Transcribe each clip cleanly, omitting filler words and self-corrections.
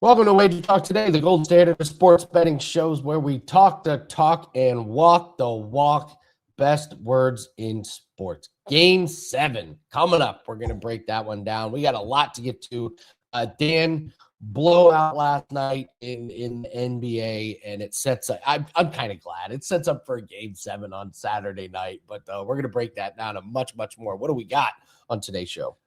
Welcome to WagerTalk Today, the gold standard of sports betting shows where we talk the talk and walk the walk. Best words in sports. Game 7 coming up. We're going to break that one down. We got a lot to get to. Dan, blowout last night in the NBA, and it sets up. I'm kind of glad it sets up for a Game 7 on Saturday night, but we're going to break that down and much more. What do we got on today's show?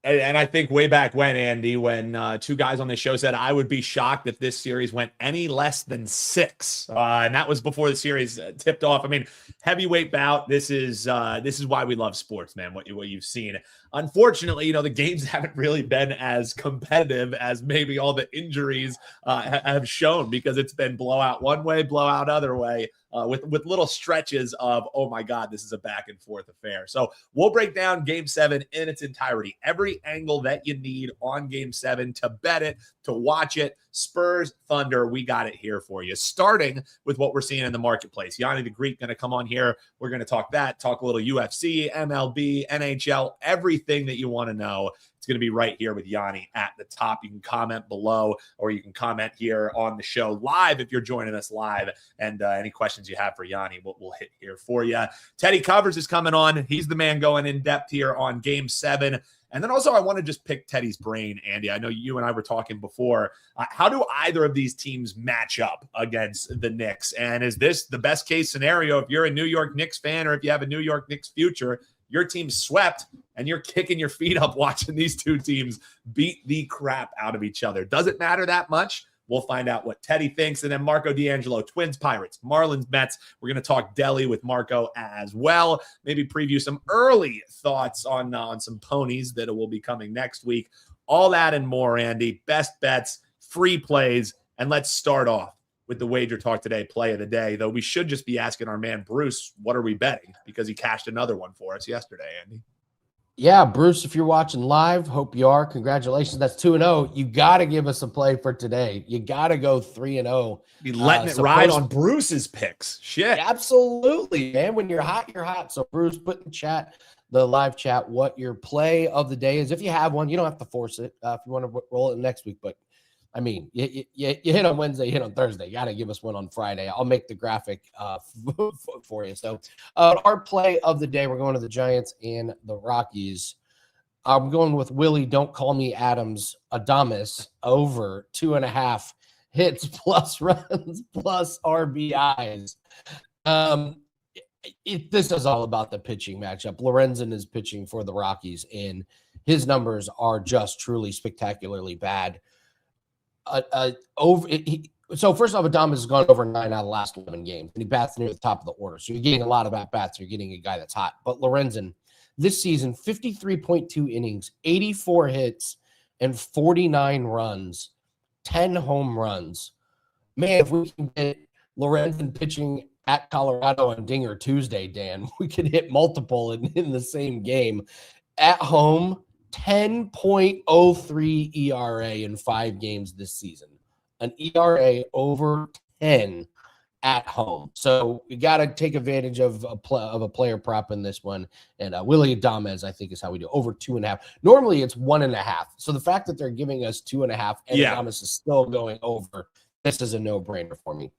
And I think way back when, Andy, when two guys on this show said I would be shocked if this series went any less than 6, and that was before the series tipped off. I mean, heavyweight bout. This is why we love sports, man. What you've seen. Unfortunately, the games haven't really been as competitive as maybe all the injuries have shown, because it's been blowout one way, blowout other way. With little stretches of, oh my God, this is a back and forth affair. So we'll break down Game 7 in its entirety. Every angle that you need on Game 7 to bet it, to watch it. Spurs, Thunder, we got it here for you. Starting with what we're seeing in the marketplace. Gianni the Greek going to come on here. We're going to talk a little UFC, MLB, NHL, everything that you want to know. It's going to be right here with Gianni at the top. You can comment below, or you can comment here on the show live if you're joining us live. And any questions you have for Gianni, we'll hit here for you. Teddy Covers is coming on. He's the man going in depth here on Game 7. And then also I want to just pick Teddy's brain, Andy. I know you and I were talking before. How do either of these teams match up against the Knicks? And is this the best case scenario if you're a New York Knicks fan, or if you have a New York Knicks future, your team swept and you're kicking your feet up watching these two teams beat the crap out of each other? Does it matter that much? We'll find out what Teddy thinks. And then Marco D'Angelo, Twins, Pirates, Marlins, Mets. We're going to talk deli with Marco as well. Maybe preview some early thoughts on some ponies that will be coming next week. All that and more, Andy. Best bets, free plays. And let's start off with the Wager Talk Today play of the day, though we should just be asking our man Bruce, what are we betting? Because he cashed another one for us yesterday, Andy. Yeah, Bruce, if you're watching live, hope you are. Congratulations. That's 2-0. You got to give us a play for today. You got to go 3-0. Be letting it ride on Bruce's picks. Shit. Absolutely, man. When you're hot, you're hot. So, Bruce, put in the live chat, what your play of the day is. If you have one, you don't have to force it if you want to roll it next week. But, I mean, you hit on Wednesday, you hit on Thursday. You got to give us one on Friday. I'll make the graphic for you. So our play of the day, we're going to the Giants and the Rockies. I'm going with Willie, don't call me Adams, Adames, over 2.5 hits plus runs plus RBIs. This is all about the pitching matchup. Lorenzen is pitching for the Rockies, and his numbers are just truly spectacularly bad. So first off, Adames has gone over 9 out of the last 11 games, and he bats near the top of the order. So you're getting a lot of at-bats. You're getting a guy that's hot. But Lorenzen, this season, 53.2 innings, 84 hits, and 49 runs, 10 home runs. Man, if we can get Lorenzen pitching at Colorado on Dinger Tuesday, Dan, we could hit multiple in the same game. At home, 10.03 ERA in 5 games this season. An ERA over 10 at home. So you got to take advantage of a player prop in this one. And Willie Adames, I think, is how we do over 2.5. Normally it's 1.5. So the fact that they're giving us 2.5 and Adames is still going over, this is a no-brainer for me.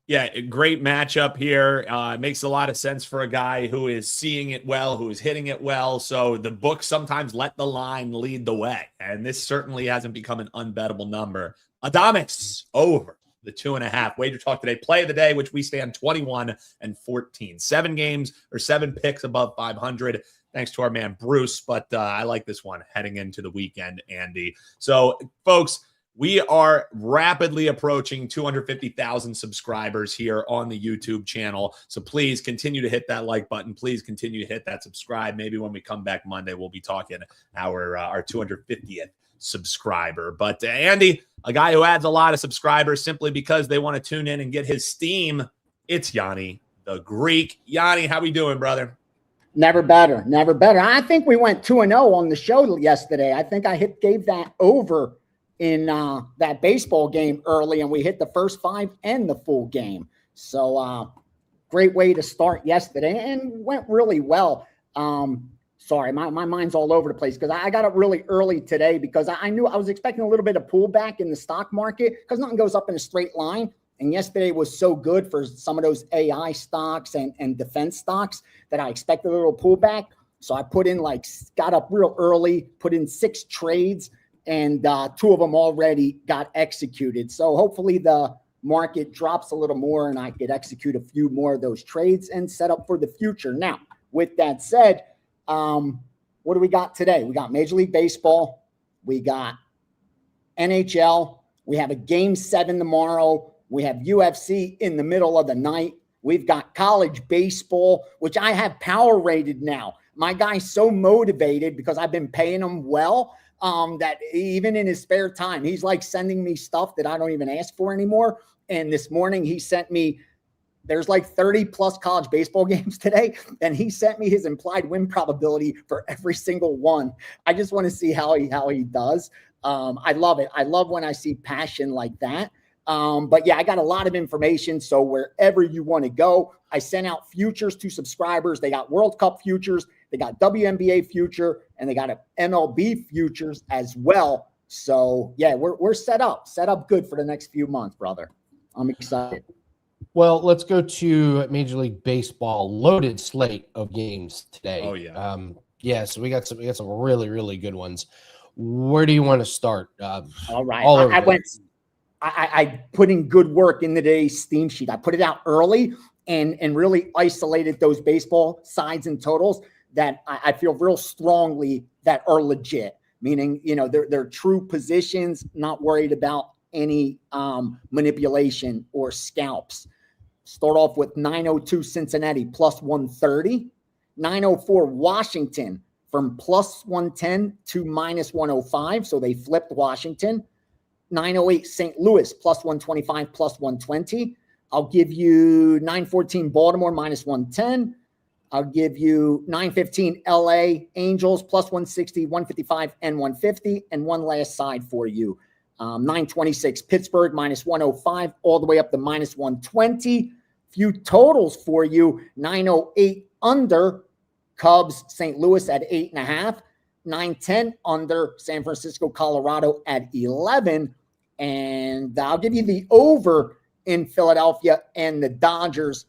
Yeah, a great matchup here. It makes a lot of sense for a guy who is seeing it well, who is hitting it well. So the books sometimes let the line lead the way. And this certainly hasn't become an unbettable number. Adames over the 2.5. Wager Talk Today play of the day, which we stand 21-14. 7 games or 7 picks above 500. Thanks to our man Bruce. But I like this one heading into the weekend, Andy. So, folks, we are rapidly approaching 250,000 subscribers here on the YouTube channel. So please continue to hit that like button. Please continue to hit that subscribe. Maybe when we come back Monday, we'll be talking our 250th subscriber. But Andy, a guy who adds a lot of subscribers simply because they want to tune in and get his steam, it's Gianni the Greek. Gianni, how we doing, brother? Never better. Never better. I think we went 2-0 on the show yesterday. I think I gave that over in that baseball game early, and we hit the first 5 and the full game. So great way to start yesterday, and went really well. Sorry, my mind's all over the place because I got up really early today because I knew I was expecting a little bit of pullback in the stock market because nothing goes up in a straight line. And yesterday was so good for some of those AI stocks and defense stocks that I expected a little pullback. So I got up real early, put in 6 trades, and 2 of them already got executed. So hopefully the market drops a little more and I could execute a few more of those trades and set up for the future. Now, with that said, what do we got today? We got Major League Baseball. We got NHL. We have a Game 7 tomorrow. We have UFC in the middle of the night. We've got college baseball, which I have power rated now. My guy's so motivated because I've been paying him well that even in his spare time, he's like sending me stuff that I don't even ask for anymore. And this morning he sent me, there's like 30 plus college baseball games today, and he sent me his implied win probability for every single one. I just want to see how he does. I love it. I love when I see passion like that. But yeah, I got a lot of information. So wherever you want to go, I sent out futures to subscribers. They got World Cup futures, they got WNBA future, and they got a MLB futures as well. So yeah, we're set up good for the next few months, brother. I'm excited. Well, let's go to Major League Baseball. Loaded slate of games today. Oh yeah. Yeah. So we got some really, really good ones. Where do you want to start? All right. I put in good work in today's Steam sheet. I put it out early and really isolated those baseball sides and totals that I feel real strongly that are legit, meaning, they're true positions, not worried about any manipulation or scalps. Start off with 902 Cincinnati plus 130, 904 Washington from plus 110 to minus 105. So they flipped Washington. 908 St. Louis plus 125 plus 120. I'll give you 914 Baltimore minus 110. I'll give you 915 LA Angels plus 160, 155, and 150. And one last side for you. 926 Pittsburgh minus 105 all the way up to minus 120. Few totals for you. 908 under Cubs St. Louis at 8.5. 910 under San Francisco, Colorado at 11. And I'll give you the over in Philadelphia and the Dodgers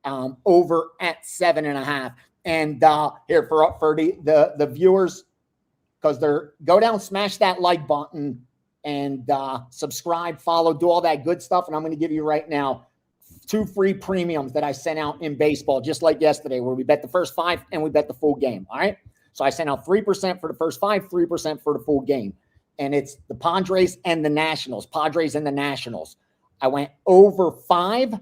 over at 7.5. And here for the viewers, because go down, smash that like button and subscribe, follow, do all that good stuff. And I'm going to give you right now 2 free premiums that I sent out in baseball, just like yesterday, where we bet the first 5 and we bet the full game. All right. So I sent out 3% for the first 5, 3% for the full game. And it's the Padres and the Nationals. Padres and the Nationals. I went over 5,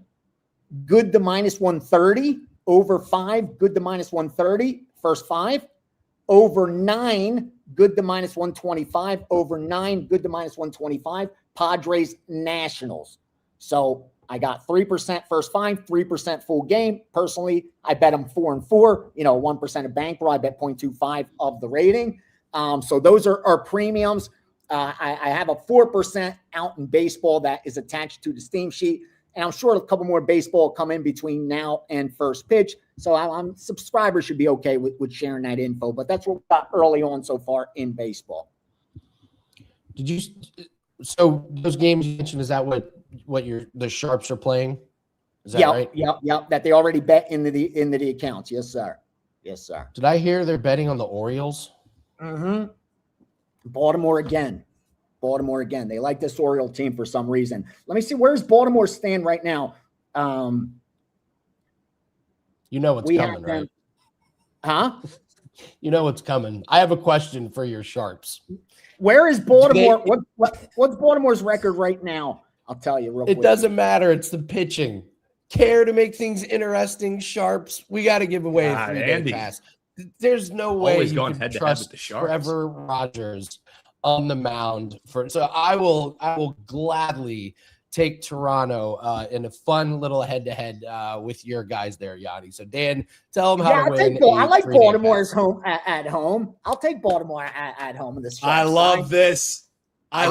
good to minus 130. Over 5, good to minus 130. First 5. Over 9, good to minus 125. Over 9, good to minus 125. Padres Nationals. So I got 3% first 5, 3% full game. Personally, I bet them 4 and 4, 1% of bankroll. I bet 0.25 of the rating. So those are premiums. I have a 4% out in baseball that is attached to the Steam sheet. And I'm sure a couple more baseball come in between now and first pitch. So subscribers should be okay with sharing that info. But that's what we got early on so far in baseball. So those games you mentioned, is that what the Sharps are playing? Is that right? Yep. That they already bet into the accounts. Yes, sir. Did I hear they're betting on the Orioles? Mm-hmm. Baltimore again. They like this Oriole team for some reason. Let me see. Where's Baltimore stand right now? You know what's coming, right? Huh? You know what's coming. I have a question for your Sharps. Where is Baltimore? What's Baltimore's record right now? I'll tell you real quick. It doesn't matter. It's the pitching. Care to make things interesting, Sharps? We got to give away a 3-day pass. There's no way always you going can head to head trust with the Sharps. Trevor Rogers on the mound. So I will gladly take Toronto in a fun little head-to-head with your guys there, Gianni. So Dan, tell them how to win. I like Baltimore's at home. I'll take Baltimore at home in this. I love this. I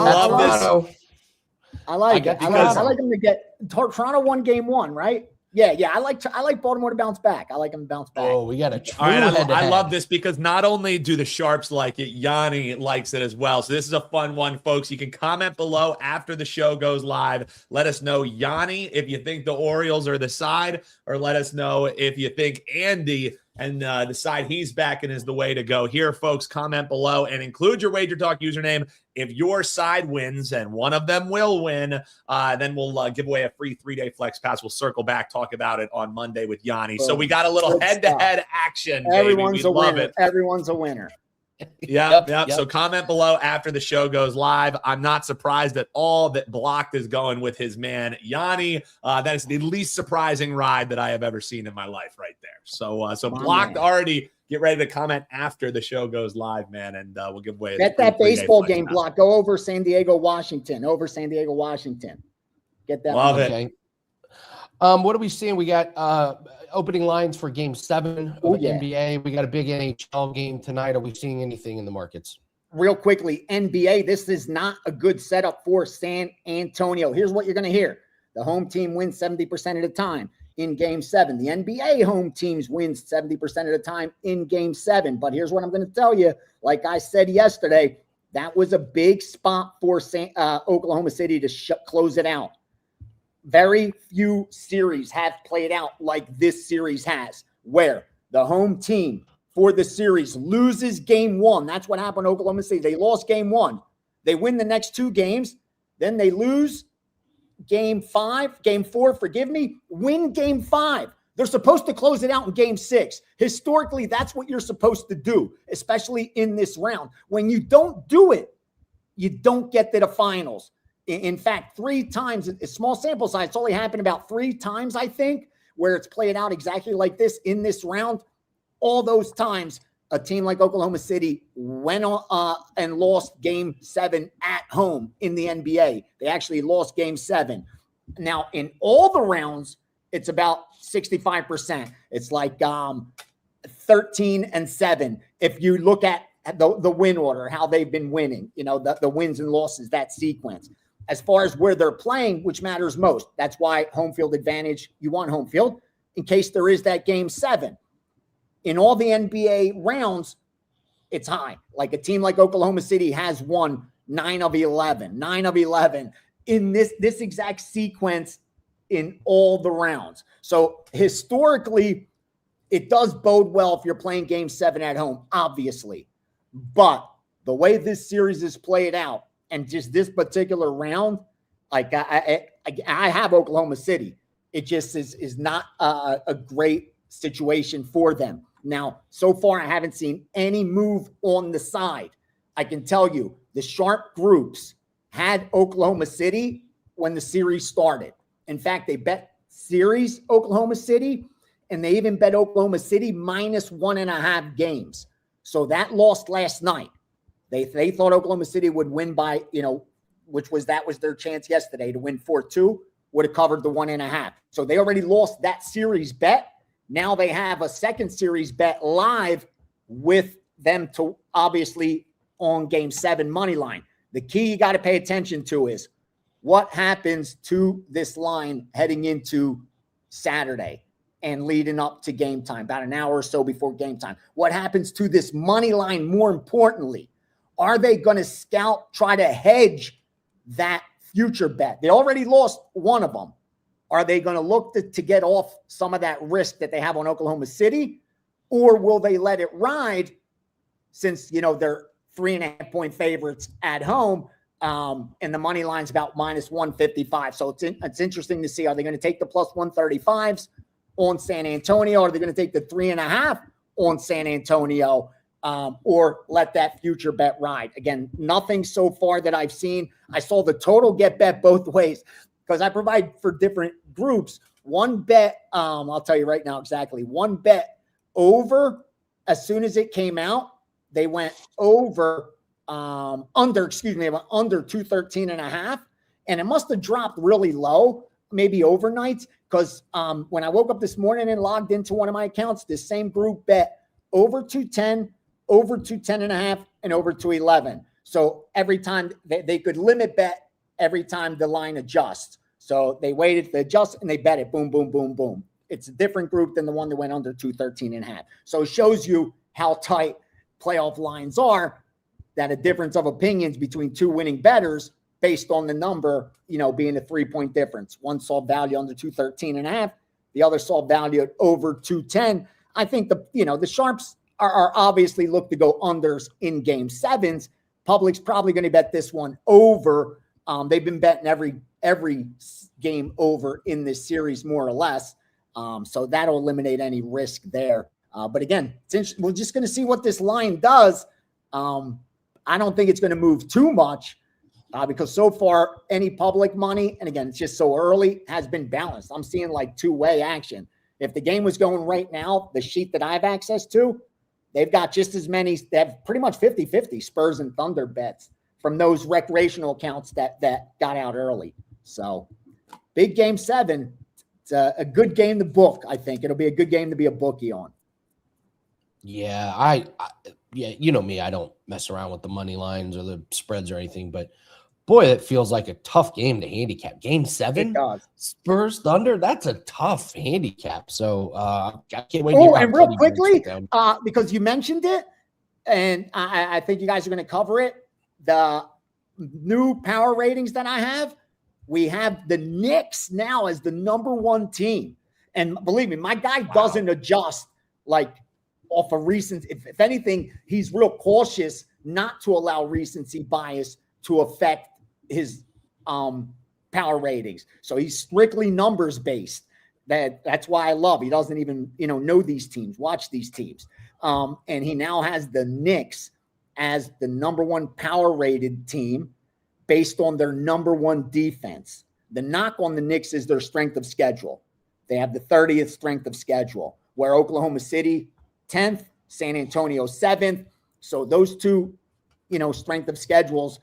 like it. I like them to get Toronto won game 1, right? Yeah. I like Baltimore to bounce back. I like them to bounce back. Oh, we got a true All right, head-to-head. I love this because not only do the Sharps like it, Gianni likes it as well. So this is a fun one, folks. You can comment below after the show goes live. Let us know, Gianni, if you think the Orioles are the side, or let us know if you think Andy and the side he's backing is the way to go. Here, folks, comment below and include your WagerTalk username. If your side wins, and one of them will win, then we'll give away a free 3-day flex pass. We'll circle back, talk about it on Monday with Yanni. So we got a little head-to-head action. Everyone's a winner. It. Everyone's a winner. Yep. So comment below after the show goes live. I'm not surprised at all that Blocked is going with his man Yanni. That is the least surprising ride that I have ever seen in my life right there. So Blocked already. Get ready to comment after the show goes live, man, and we'll give away. Get that baseball game block. Go over San Diego, Washington. Get that. Love it. What are we seeing? We got opening lines for Game 7 of the NBA. We got a big NHL game tonight. Are we seeing anything in the markets? Real quickly, NBA, this is not a good setup for San Antonio. Here's what you're going to hear. The home team wins 70% of the time in Game 7. The NBA home teams wins 70% of the time in Game 7. But here's what I'm going to tell you. Like I said yesterday, that was a big spot for Oklahoma City to close it out. Very few series have played out like this series has, where the home team for the series loses Game 1. That's what happened to Oklahoma City. They lost Game 1. They win the next 2 games. Then they lose Game 4, win Game 5. They're supposed to close it out in Game 6. Historically, that's what you're supposed to do, especially in this round. When you don't do it, you don't get to the finals. In fact, 3 times, a small sample size, it's only happened about 3 times, I think, where it's played out exactly like this in this round. All those times, a team like Oklahoma City went on and lost Game 7 at home in the NBA. They actually lost Game 7. Now, in all the rounds, it's about 65%. It's like 13-7. If you look at the win order, how they've been winning, the wins and losses, that sequence. As far as where they're playing, which matters most, that's why home field advantage, you want home field in case there is that Game 7. In all the NBA rounds, it's high. Like a team like Oklahoma City has won 9 of 11 in this exact sequence in all the rounds. So historically, it does bode well if you're playing Game 7 at home, obviously. But the way this series is played out and just this particular round, like I have Oklahoma City. It just is not a great situation for them. Now, so far, I haven't seen any move on the side. I can tell you the sharp groups had Oklahoma City when the series started. In fact, they bet series Oklahoma City, and they even bet Oklahoma City -1.5 games. So that lost last night. They thought Oklahoma City would win by, that was their chance yesterday to win 4-2, would have covered the 1.5. So they already lost that series bet. Now they have a second series bet live with them to obviously on Game 7 money line. The key you got to pay attention to is what happens to this line heading into Saturday and leading up to game time, about an hour or so before game time. What happens to this money line more importantly? Are they going to try to hedge that future bet? They already lost one of them. Are they going to look to get off some of that risk that they have on Oklahoma City? Or will they let it ride since, they're 3.5-point favorites at home and the money line's about -155. So it's interesting to see. Are they going to take the +135s on San Antonio? Are they going to take the 3.5 on San Antonio or let that future bet ride? Again, nothing so far that I've seen. I saw the total get bet both ways because I provide for different groups. One bet, I'll tell you right now exactly, one bet over as soon as it came out, they went under 213.5, and it must have dropped really low, maybe overnight, because when I woke up this morning and logged into one of my accounts, this same group bet over 210, over 210.5, and over 211. So every time they could limit bet every time the line adjusts. So they waited to adjust and they bet it. Boom, boom, boom, boom. It's a different group than the one that went under 213.5. So it shows you how tight playoff lines are, that a difference of opinions between two winning bettors based on the number, being a 3-point difference. One saw value under 213.5. The other saw value at over 210. I think the Sharps are obviously look to go unders in game sevens. Public's probably going to bet this one over. They've been betting every game over in this series, more or less. So that'll eliminate any risk there. But again, we're just going to see what this line does. I don't think it's going to move too much because so far any public money, and again, it's just so early, has been balanced. I'm seeing like two-way action. If the game was going right now, the sheet that I have access to, they've got just as many. They have pretty much 50-50 Spurs and Thunder bets from those recreational accounts that got out early. So big game 7. It's a good game to book. I think it'll be a good game to be a bookie on. Yeah, yeah, you know me, I don't mess around with the money lines or the spreads or anything, but boy, it feels like a tough game to handicap. Game 7, Spurs Thunder, that's a tough handicap. So I can't wait. Oh, and real quickly, because you mentioned it, and I think you guys are going to cover it. The new power ratings that I have, we have the Knicks now as the number 1 team. And believe me, my guy doesn't adjust like off of recency. If anything, he's real cautious not to allow recency bias to affect his power ratings. So he's strictly numbers based. That's why I love. He doesn't even know these teams, watch these teams. And he now has the Knicks as the number 1 power rated team based on their number 1 defense. The knock on the Knicks is their strength of schedule. They have the 30th strength of schedule, where Oklahoma City 10th, San Antonio 7th. So those two, strength of schedules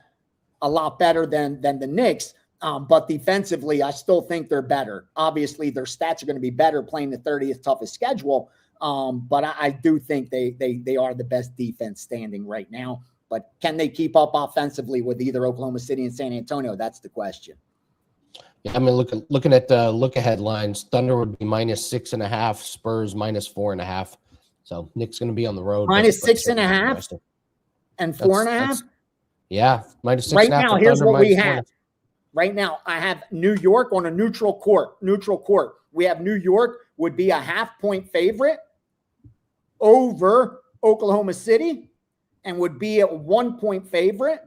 a lot better than the Knicks. But defensively, I still think they're better. Obviously, their stats are going to be better playing the 30th toughest schedule. But I do think they are the best defense standing right now. But can they keep up offensively with either Oklahoma City and San Antonio? That's the question. Yeah, I mean, looking at the look-ahead lines, Thunder would be -6.5, Spurs -4.5. So Nick's going to be on the road. -6.5 and 4.5? Yeah, -6.5. Right now, here's what we have. Right now, I have New York on a neutral court. We have New York would be a 0.5-point favorite over Oklahoma City and would be a 1-point favorite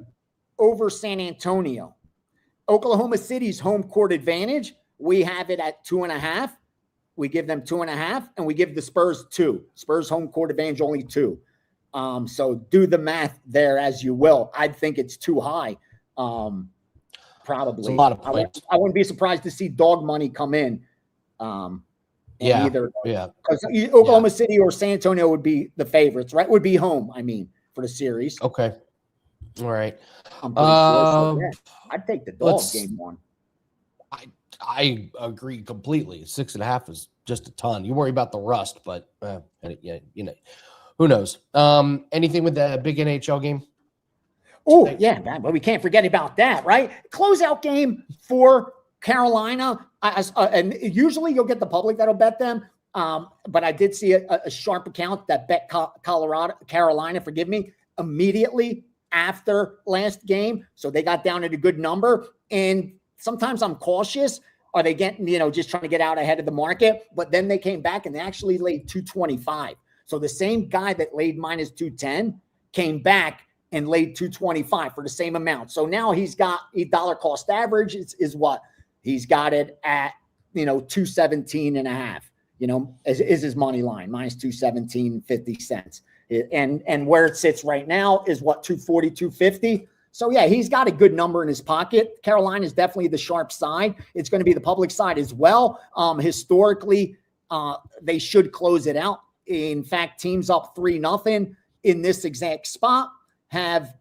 over San Antonio. Oklahoma City's home court advantage, we have it at 2.5. We give them 2.5, and we give the Spurs 2. Spurs home court advantage only 2. So do the math there as you will. I think it's too high. Probably it's a lot of points. I wouldn't be surprised to see dog money come in. Either because Oklahoma City or San Antonio would be the favorites, right? Would be home. I mean, for the series. Okay. All right. I'm pretty sure. I'd take the dog game 1. I agree completely. 6.5 is just a ton. You worry about the rust, but who knows? Anything with the big NHL game? Oh, yeah, but we can't forget about that, right? Closeout game for Carolina. And usually you'll get the public that'll bet them. But I did see a sharp account that bet Carolina, immediately after last game. So they got down at a good number. And sometimes I'm cautious. Are they getting, just trying to get out ahead of the market? But then they came back and they actually laid 225. So the same guy that laid -210 came back and laid 225 for the same amount. So now he's got a dollar cost average is what? He's got it at, 217.5, is his money line, -217.50. And where it sits right now is what, 240, 250. So yeah, he's got a good number in his pocket. Carolina is definitely the sharp side. It's going to be the public side as well. Historically, they should close it out. In fact, teams up 3-0 in this exact spot have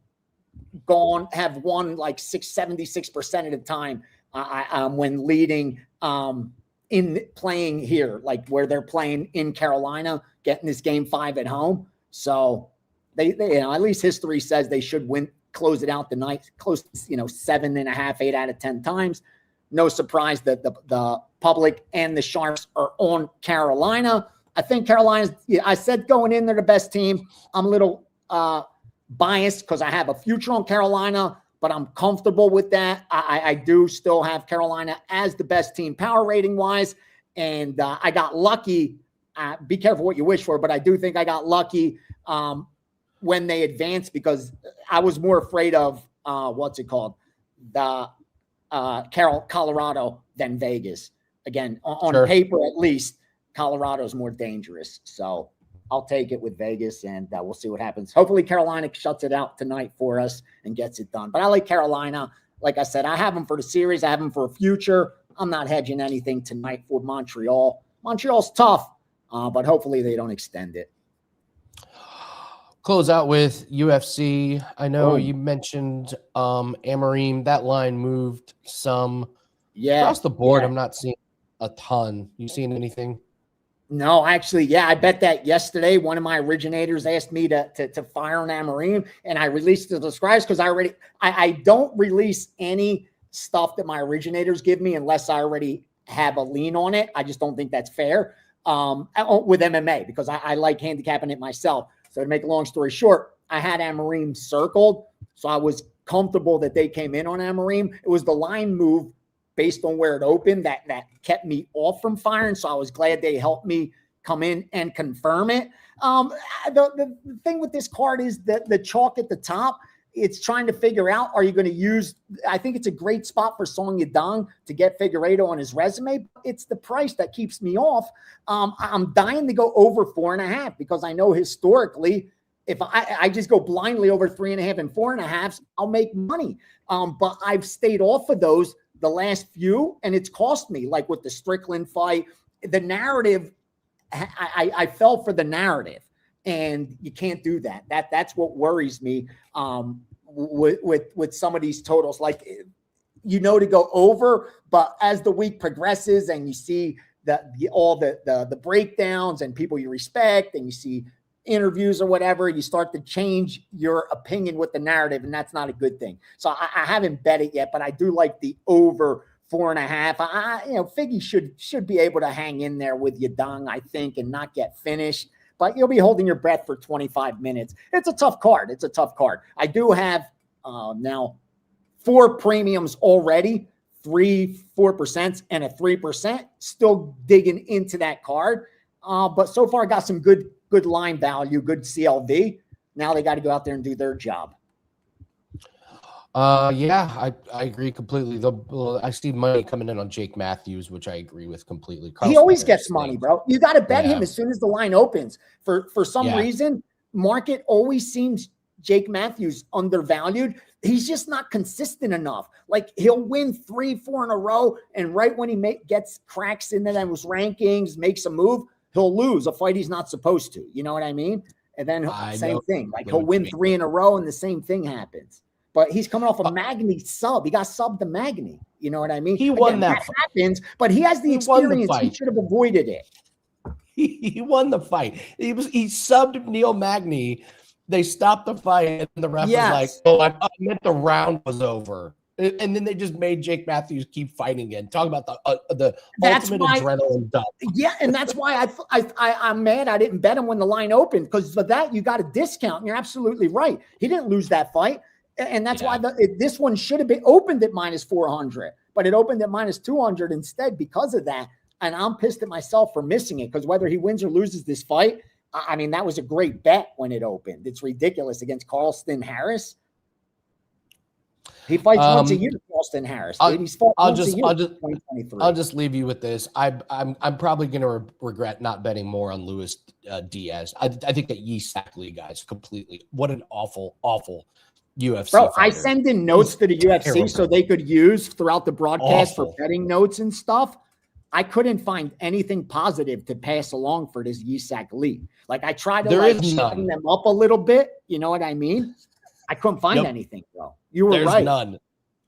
won like 76% of the time when leading in playing here, like where they're playing in Carolina, getting this game 5 at home. So they at least history says they should close it out the night, close to 7.5, 8 out of 10 times. no surprise that the public and the Sharps are on Carolina. I think Carolina's, I said going in, they're the best team. I'm a little biased because I have a future on Carolina, but I'm comfortable with that. I do still have Carolina as the best team power rating wise. And I got lucky. Be careful what you wish for, but I do think I got lucky when they advanced, because I was more afraid of the Colorado than Vegas. Again, on paper at least, Colorado's more dangerous. So I'll take it with Vegas, and we'll see what happens. Hopefully Carolina shuts it out tonight for us and gets it done. But I like Carolina. Like I said, I have them for the series. I have them for a future. I'm not hedging anything tonight for Montreal. Montreal's tough, but hopefully they don't extend it. Close out with UFC. I know you mentioned Amorim. That line moved some. Yeah. Across the board, I'm not seeing a ton. You seen anything? No, actually, I bet that yesterday one of my originators asked me to fire an Amorim, and I released the subscribes because I don't release any stuff that my originators give me unless I already have a lean on it. I just don't think that's fair with MMA, because I like handicapping it myself. So to make a long story short, I had Amorim circled, so I was comfortable that they came in on Amorim. It was the line move based on where it opened that kept me off from firing, so I was glad they helped me come in and confirm it. The thing with this card is that the chalk at the top, it's trying to figure out, are you going to use – I think it's a great spot for Song Yadong to get Figueiredo on his resume. It's the price that keeps me off. I'm dying to go over 4.5 because I know historically if I just go blindly over 3.5 and 4.5, I'll make money. But I've stayed off of those the last few, and it's cost me, like with the Strickland fight. The narrative, I fell for the narrative. And you can't do that. That's what worries me with some of these totals. Like, to go over, but as the week progresses and you see all the breakdowns and people you respect, and you see interviews or whatever, you start to change your opinion with the narrative, and that's not a good thing. So I haven't bet it yet, but I do like the over 4.5. Figgy should be able to hang in there with Yadong, I think, and not get finished. But you'll be holding your breath for 25 minutes. It's a tough card. I do have now 4 premiums already, 4%, and a 3%. Still digging into that card. But so far, I got some good line value, good CLV. Now they got to go out there and do their job. I agree completely. I see money coming in on Jake Matthews, which I agree with completely. He always gets money, bro. You got to bet him as soon as the line opens. For some reason, market always seems Jake Matthews undervalued. He's just not consistent enough. Like, he'll win 3-4 in a row, and right when he gets cracks into those rankings, makes a move, he'll lose a fight he's not supposed to. You know what I mean? And then same thing. Like, he'll win 3 in a row, and the same thing happens. But he's coming off a Magny sub. He got subbed to Magny. You know what I mean? He won that fight. Happens, but he has the experience. He should have avoided it. He won the fight. He subbed Neil Magny. They stopped the fight, and the ref was like, "Oh, I meant the round was over." And then they just made Jake Matthews keep fighting again. Talk about the ultimate adrenaline dump. Yeah, and that's why I'm mad I didn't bet him when the line opened, because for that you got a discount. And you're absolutely right. He didn't lose that fight. And that's why this one should have been opened at -400, but it opened at -200 instead because of that. And I'm pissed at myself for missing it, because whether he wins or loses this fight, I mean, that was a great bet when it opened. It's ridiculous against Carlston Harris. He fights once a year, Carlston Harris. I'll just leave you with this. I'm probably going to regret not betting more on Luis Diaz. I think that Yisak Lee guy's completely, what an awful UFC Bro, fighter. I send in notes to the UFC so they could use throughout the broadcast for betting notes and stuff. I couldn't find anything positive to pass along for this Yisak Lee. Like, I tried to shutting them up a little bit. You know what I mean? I couldn't find anything, bro. You were right.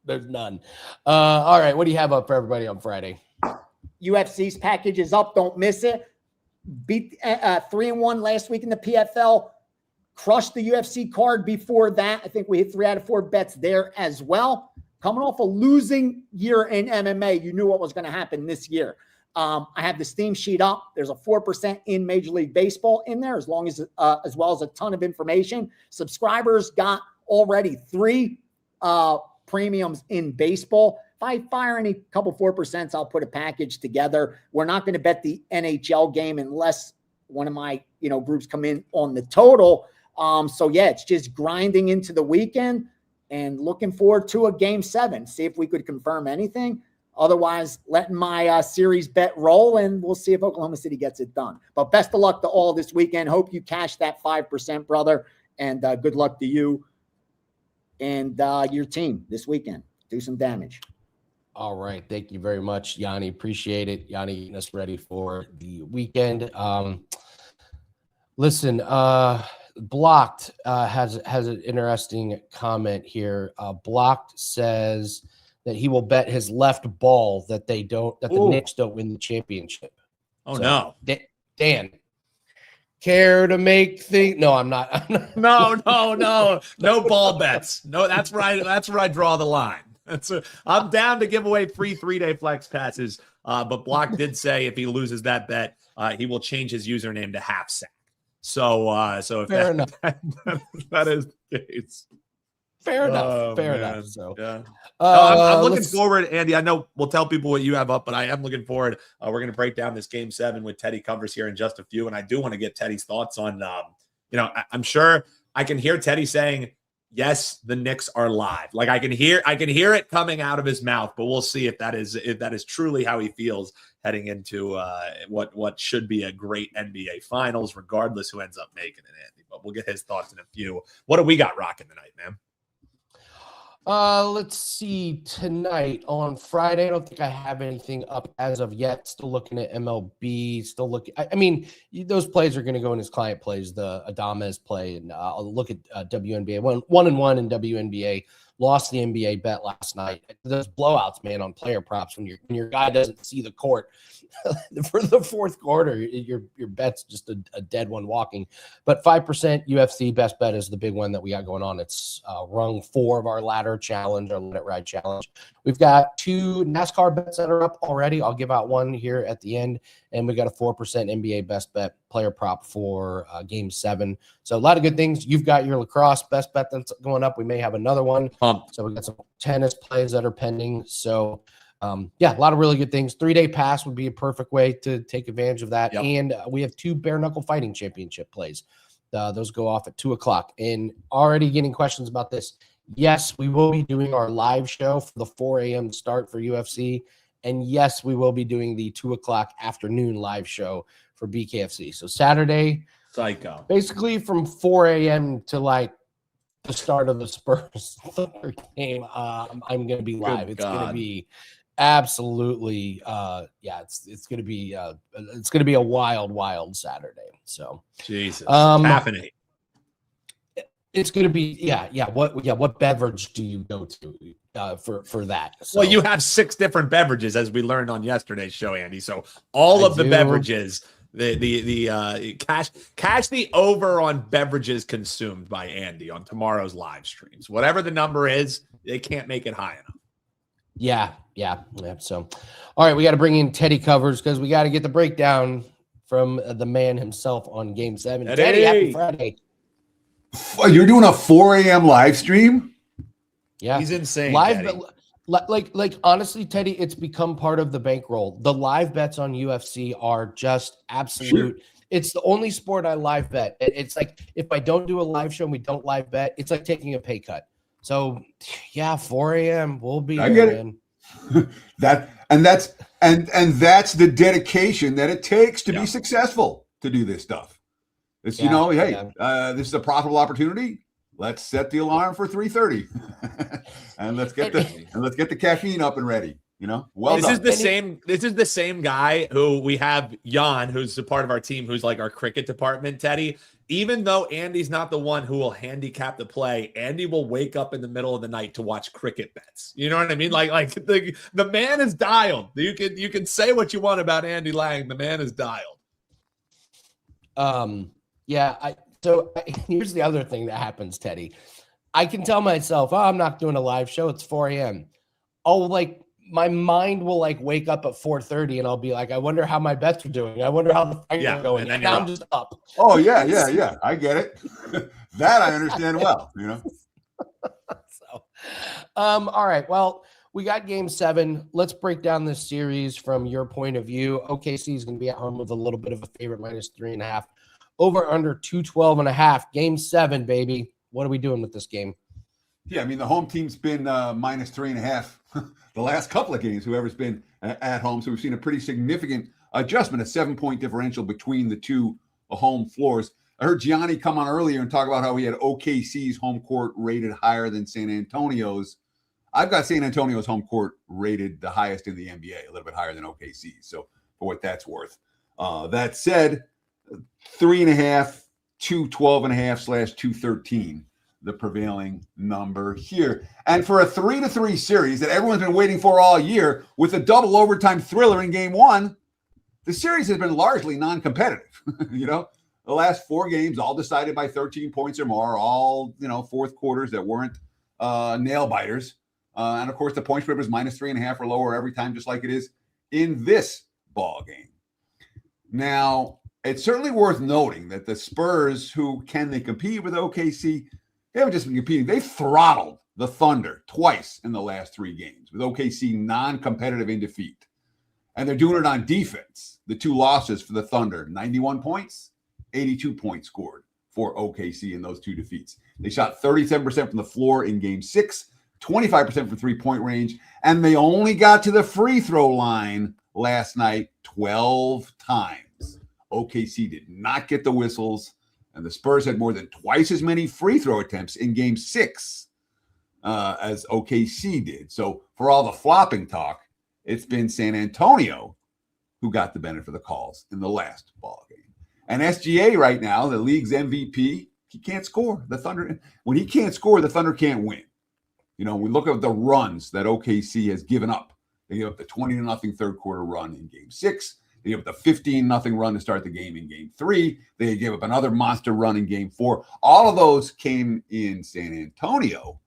There's none. All right. What do you have up for everybody on Friday? UFC's package is up. Don't miss it. Beat 3-1 last week in the PFL. Crushed the UFC card before that. I think we hit 3 out of 4 bets there as well. coming off a losing year in MMA, you knew what was going to happen this year. I have the Steam sheet up. There's a 4% in Major League Baseball in there, as well as a ton of information. Subscribers got already 3 premiums in baseball. If I fire any couple 4%, I'll put a package together. We're not going to bet the NHL game unless one of my groups come in on the total. So yeah, it's just grinding into the weekend and looking forward to a game 7. See if we could confirm anything. Otherwise, letting my series bet roll, and we'll see if Oklahoma City gets it done. But best of luck to all this weekend. Hope you cash that 5%, brother, and good luck to you and your team this weekend. Do some damage. All right. Thank you very much, Gianni. Appreciate it. Gianni getting us ready for the weekend. Listen, Blocked has an interesting comment here. Blocked says that he will bet his left ball that the Knicks don't win the championship. Oh, so, no. Dan, care to make things? No, I'm not. No ball bets. No, that's where I draw the line. I'm down to give away free 3-day flex passes. But Block did say if he loses that bet, he will change his username to Half Sack. So if fair enough. That is the case. Fair enough. So yeah. I'm looking forward, Andy. I know we'll tell people what you have up, but I am looking forward. We're going to break down this game 7 with Teddy covers here in just a few, and I do want to get Teddy's thoughts on. I'm sure I can hear Teddy saying, "Yes, the Knicks are live." Like I can hear it coming out of his mouth, but we'll see if that is truly how he feels heading into what should be a great NBA Finals, regardless who ends up making it, Andy. But we'll get his thoughts in a few. What do we got rocking tonight, man? Let's see. Tonight on Friday, I don't think I have anything up as of yet. Still looking at MLB. Still looking. I mean, those plays are going to go in his client plays. The Adames play, and I'll look at WNBA. 1-1 in WNBA. Lost the NBA bet last night. Those blowouts, man, on player props when your guy doesn't see the court for the fourth quarter, your bet's just a dead one walking. But 5% UFC best bet is the big one that we got going on. It's rung 4 of our ladder challenge, our Let It Ride challenge. We've got 2 NASCAR bets that are up already. I'll give out one here at the end, and we got a 4% NBA best bet player prop for game 7. So a lot of good things. You've got your lacrosse best bet that's going up. We may have another one. So we got some tennis plays that are pending. So a lot of really good things. 3-day pass would be a perfect way to take advantage of that. Yep. And we have 2 bare knuckle fighting championship plays. Those go off at 2:00. And already getting questions about this. Yes, we will be doing our live show for the 4 a.m. start for UFC. And yes, we will be doing the 2:00 afternoon live show for BKFC. So Saturday, psycho, basically from 4 a.m. to like the start of the Spurs game. I'm going to be live. It's going to be absolutely, it's going to be a wild Saturday. So Jesus, caffeinate. It's going to be, What beverage do you go to for that? So, well, you have 6 different beverages, as we learned on yesterday's show, Andy. So all of the beverages, the cash the over on beverages consumed by Andy on tomorrow's live streams. Whatever the number is, they can't make it high enough. Yeah. So, all right, we got to bring in Teddy covers because we got to get the breakdown from the man himself on Game 7. Teddy, happy Friday. You're doing a 4 a.m. live stream? Yeah, he's insane. Live, like honestly, Teddy, it's become part of the bankroll. The live bets on UFC are just absolute. Sure. It's the only sport I live bet. It's like if I don't do a live show and we don't live bet, it's like taking a pay cut. So, 4 a.m. We'll be I there, get it. That's the dedication that it takes to be successful to do this stuff. It's this is a profitable opportunity. Let's set the alarm for 3:30, and let's get the caffeine up and ready. This is the same guy who we have, Jan, who's a part of our team, who's like our cricket department, Teddy. Even though Andy's not the one who will handicap the play, Andy will wake up in the middle of the night to watch cricket bets. You know what I mean? Like the man is dialed. You can say what you want about Andy Lang. The man is dialed. So here's the other thing that happens, Teddy. I can tell myself, oh, I'm not doing a live show. It's 4 a.m. Oh, like my mind will like wake up at 4:30 and I'll be like, I wonder how my bets are doing. I wonder how the fights are going. And now I'm just up. Oh, yeah. I get it. That I understand well, So, all right. Well, we got game 7. Let's break down this series from your point of view. OKC is going to be at home with a little bit of a favorite, -3.5. Over under 212.5. Game 7, baby. What are we doing with this game? Yeah, I mean, the home team's been -3.5 the last couple of games, whoever's been at home. So we've seen a pretty significant adjustment, a 7-point differential between the two home floors. I heard Gianni come on earlier and talk about how he had OKC's home court rated higher than San Antonio's. I've got San Antonio's home court rated the highest in the NBA, a little bit higher than OKC's. So for what that's worth. That said, 3.5, 212.5/213, the prevailing number here. And for a 3-3 series that everyone's been waiting for all year, with a double overtime thriller in game 1, the series has been largely non-competitive. The last 4 games, all decided by 13 points or more, all, fourth quarters that weren't nail biters. And of course, the point spread was -3.5 or lower every time, just like it is in this ball game. Now, it's certainly worth noting that the Spurs, who can they compete with OKC? They haven't just been competing. They throttled the Thunder twice in the last 3 games, with OKC non-competitive in defeat. And they're doing it on defense. The 2 losses for the Thunder, 91 points, 82 points scored for OKC in those 2 defeats. They shot 37% from the floor in game 6, 25% from 3-point range, and they only got to the free throw line last night 12 times. OKC did not get the whistles, and the Spurs had more than twice as many free throw attempts in game 6 as OKC did. So for all the flopping talk, it's been San Antonio who got the benefit of the calls in the last ball game. And SGA right now, the league's MVP, he can't score. The Thunder, when he can't score, the Thunder can't win. We look at the runs that OKC has given up. They gave up the 20-0 third quarter run in game 6. They gave up the 15-0 run to start the game in game 3. They gave up another monster run in game 4. All of those came in San Antonio.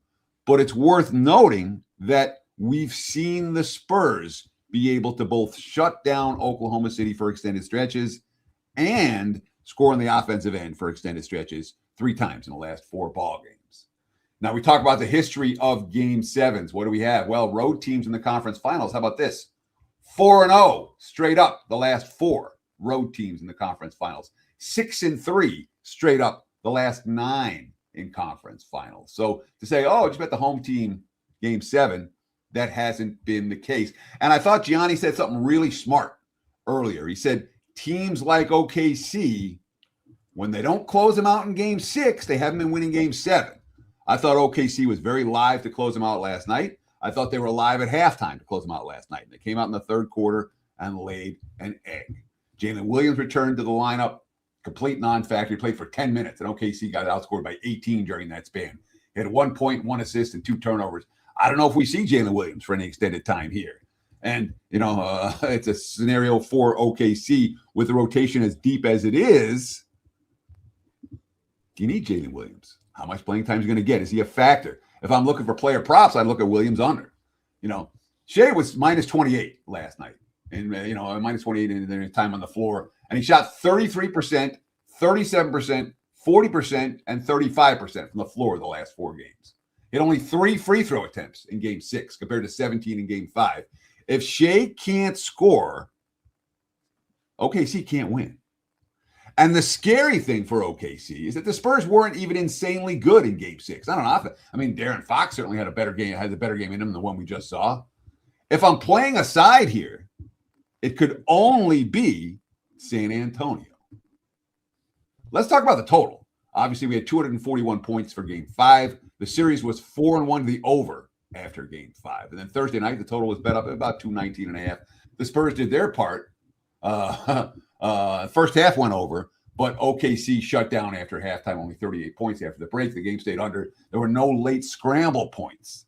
But it's worth noting that we've seen the Spurs be able to both shut down Oklahoma City for extended stretches and score on the offensive end for extended stretches 3 times in the last 4 ball games. Now, we talk about the history of game 7s. What do we have? Well, road teams in the conference finals. How about this? 4-0 straight up the last 4 road teams in the conference finals. 6-3 straight up the last 9 in conference finals. So to say, oh, just bet the home team game 7, that hasn't been the case. And I thought Gianni said something really smart earlier. He said teams like OKC, when they don't close them out in game 6, they haven't been winning game 7. I thought OKC was very live to close them out last night. I thought they were live at halftime to close them out last night. And they came out in the third quarter and laid an egg. Jalen Williams returned to the lineup, complete non-factor. He played for 10 minutes, and OKC got outscored by 18 during that span. He had 1 point, 1 assist, and 2 turnovers. I don't know if we see Jalen Williams for any extended time here. And, it's a scenario for OKC with the rotation as deep as it is. Do you need Jalen Williams? How much playing time is he going to get? Is he a factor? If I'm looking for player props, I'd look at Williams under. Shea was -28 last night. And, -28 in their time on the floor. And he shot 33%, 37%, 40%, and 35% from the floor the last 4 games. He had only 3 free throw attempts in game 6 compared to 17 in game 5. If Shea can't score, OKC can't win. And the scary thing for OKC is that the Spurs weren't even insanely good in game 6. I don't know. I mean, Darren Fox certainly had a better game in him than the one we just saw. If I'm playing a side here, it could only be San Antonio. Let's talk about the total. Obviously, we had 241 points for game 5. The series was 4-1 to the over after game 5. And then Thursday night, the total was bet up at about 219.5. The Spurs did their part. First half went over, but OKC shut down after halftime, only 38 points after the break. The game stayed under. There were no late scramble points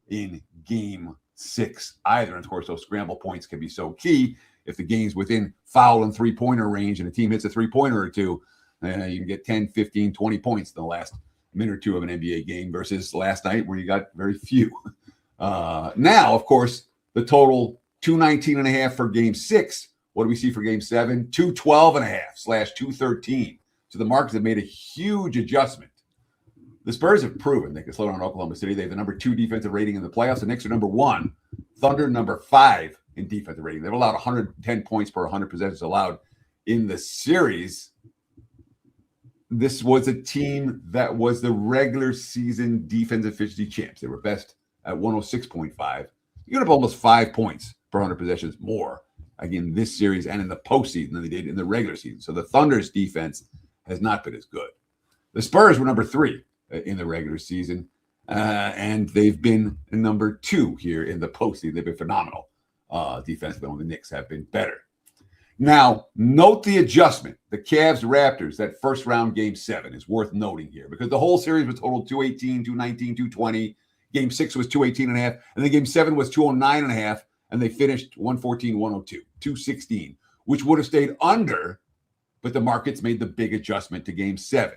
in game 6 either. And of course, those scramble points can be so key. If the game's within foul and 3-pointer range and a team hits a 3-pointer or 2, you can get 10, 15, 20 points in the last minute or two of an NBA game versus last night where you got very few. Now, of course, the total 219.5 for game 6. What do we see for game 7? 212.5/213. So the markets have made a huge adjustment. The Spurs have proven they can slow down Oklahoma City. They have the number 2 defensive rating in the playoffs. The Knicks are number 1. Thunder number 5 in defensive rating. They've allowed 110 points per 100 possessions allowed in the series. This was a team that was the regular season defensive efficiency champs. They were best at 106.5. You get up almost 5 points per 100 possessions more again this series and in the postseason than they did in the regular season. So the Thunder's defense has not been as good. The Spurs were number 3 in the regular season, and they've been number 2 here in the postseason. They've been phenomenal defensively. The Knicks have been better. Now, note the adjustment. The Cavs-Raptors, that first round game 7 is worth noting here because the whole series was totaled 218, 219, 220. Game 6 was 218.5, and then game 7 was 209.5, and they finished 114, 102, 216, which would have stayed under, but the markets made the big adjustment to game 7.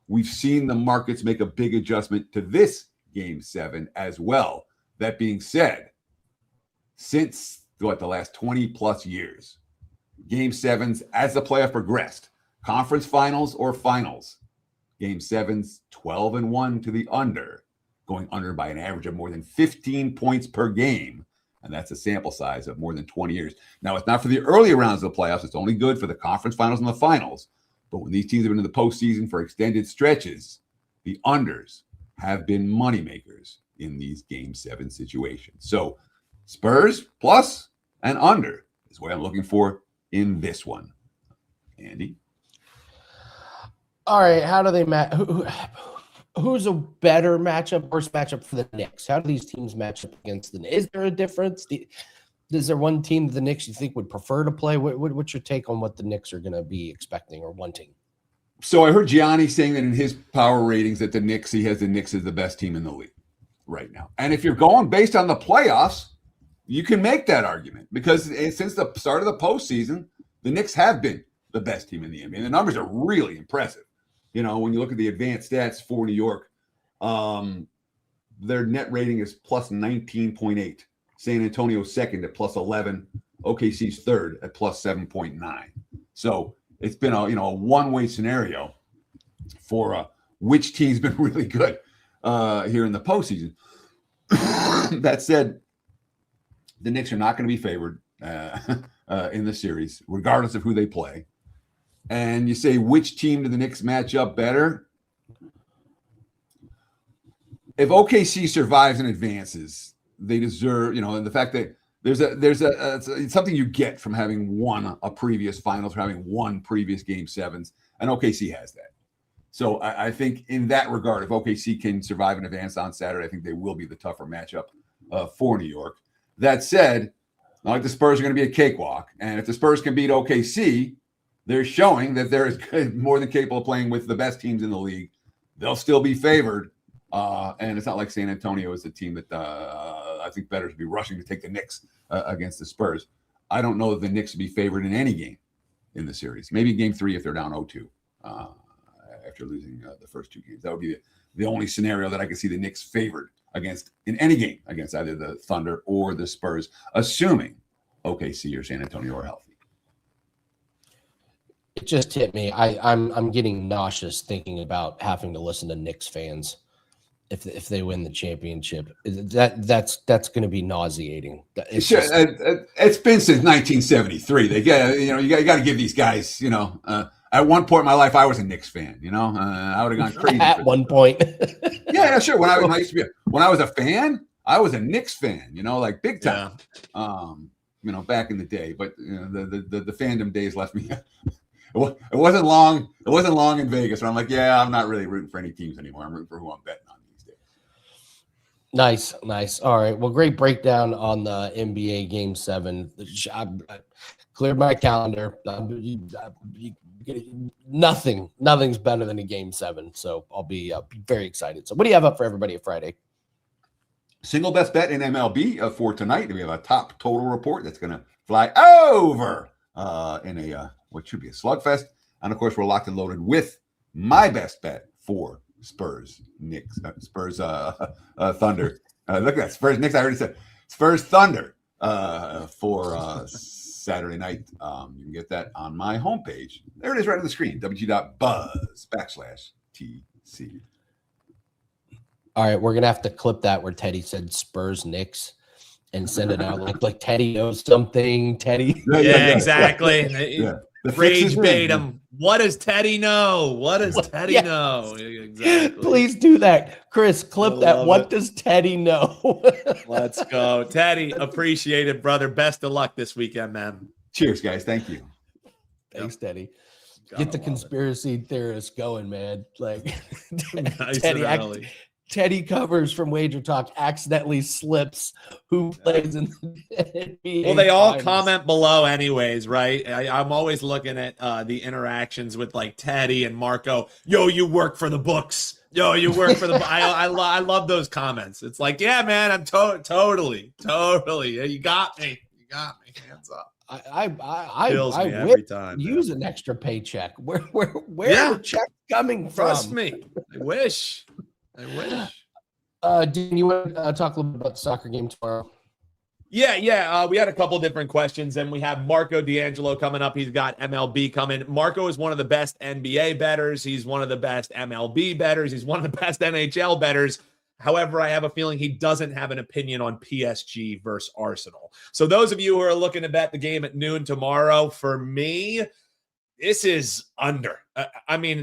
We've seen the markets make a big adjustment to this game 7 as well. That being said, since the last 20 plus years, game 7s, as the playoff progressed, conference finals or finals, game 7s 12-1 to the under, going under by an average of more than 15 points per game. And that's a sample size of more than 20 years. Now, it's not for the early rounds of the playoffs. It's only good for the conference finals and the finals. But when these teams have been in the postseason for extended stretches, the unders have been moneymakers in these game 7 situations. So Spurs plus and under is what I'm looking for in this one. Andy? All right. How do they match? Who's a better matchup, worse matchup for the Knicks? How do these teams match up against the Knicks? Is there a difference? Is there one team that the Knicks you think would prefer to play? What's your take on what the Knicks are going to be expecting or wanting? So I heard Gianni saying that in his power ratings that he has the Knicks as the best team in the league right now. And if you're going based on the playoffs, you can make that argument because since the start of the postseason, the Knicks have been the best team in the NBA. And the numbers are really impressive. You know, when you look at the advanced stats for New York, their net rating is plus 19.8. San Antonio's second at plus 11. OKC's third at plus 7.9. So it's been a one-way scenario for which team's been really good here in the postseason. That said, the Knicks are not going to be favored in the series, regardless of who they play. And you say, which team do the Knicks match up better? If OKC survives and advances, they deserve, and the fact that there's it's something you get from having won a previous finals, or having won previous game 7s, and OKC has that. So I think in that regard, if OKC can survive and advance on Saturday, I think they will be the tougher matchup for New York. That said, not like the Spurs are going to be a cakewalk, and if the Spurs can beat OKC, they're showing that they're more than capable of playing with the best teams in the league. They'll still be favored. And it's not like San Antonio is a team that I think better to be rushing to take the Knicks against the Spurs. I don't know that the Knicks would be favored in any game in the series. Maybe game 3 if they're down 0-2 after losing the first 2 games. That would be the only scenario that I could see the Knicks favored against in any game against either the Thunder or the Spurs, assuming OKC or San Antonio are healthy. It just hit me. I'm getting nauseous thinking about having to listen to Knicks fans if they win the championship. That's going to be nauseating. It's been since 1973. They get you got to give these guys at one point in my life I was a Knicks fan. I would have gone crazy at one point. yeah, sure. When I was a fan, I was a Knicks fan. Like big time. Yeah. Back in the day. But the fandom days left me. It wasn't long. It wasn't long in Vegas where I'm like, yeah, I'm not really rooting for any teams anymore. I'm rooting for who I'm betting on these days. Nice. All right. Well, great breakdown on the NBA Game 7. I cleared my calendar. Nothing's better than a Game 7. So I'll be very excited. So what do you have up for everybody at Friday? Single best bet in MLB for tonight. We have a top total report that's going to fly over in what should be a slugfest. And, of course, we're locked and loaded with my best bet for Spurs, Knicks, Spurs, Thunder. Look at that, Spurs, Knicks. I already said Spurs, Thunder for Saturday night. You can get that on my homepage. There it is, right on the screen. WG.buzz/TC. All right, we're gonna have to clip that where Teddy said Spurs, Knicks, and send it out like Teddy knows something. Teddy, yeah, exactly. Yeah. Rage bait him. What does Teddy know? What does Teddy know? Exactly. Please do that, Chris. Clip that. What does Teddy know? Let's go, Teddy. Appreciate it, brother. Best of luck this weekend, man. Cheers, guys. Thank you. Thanks, Teddy. Get the conspiracy theorists going, man. Like nice Teddy covers from WagerTalk accidentally slips who plays in the NBA. Well, they all finals. comment below anyways, right? I'm always looking at the interactions with like Teddy and Marco. Yo, you work for the books. Yo, you work for the I love those comments. It's like, yeah, man, I'm totally. Yeah, you got me. Hands up. I every time. Use an extra paycheck. Where are the checks coming from? Trust me. I wish. Do you want to talk a little bit about the soccer game tomorrow? Yeah. We had a couple different questions, and we have Marco D'Angelo coming up. He's got MLB coming. Marco is one of the best NBA bettors. He's one of the best MLB bettors. He's one of the best NHL bettors. However, I have a feeling he doesn't have an opinion on PSG versus Arsenal. So those of you who are looking to bet the game at noon tomorrow, for me, this is under.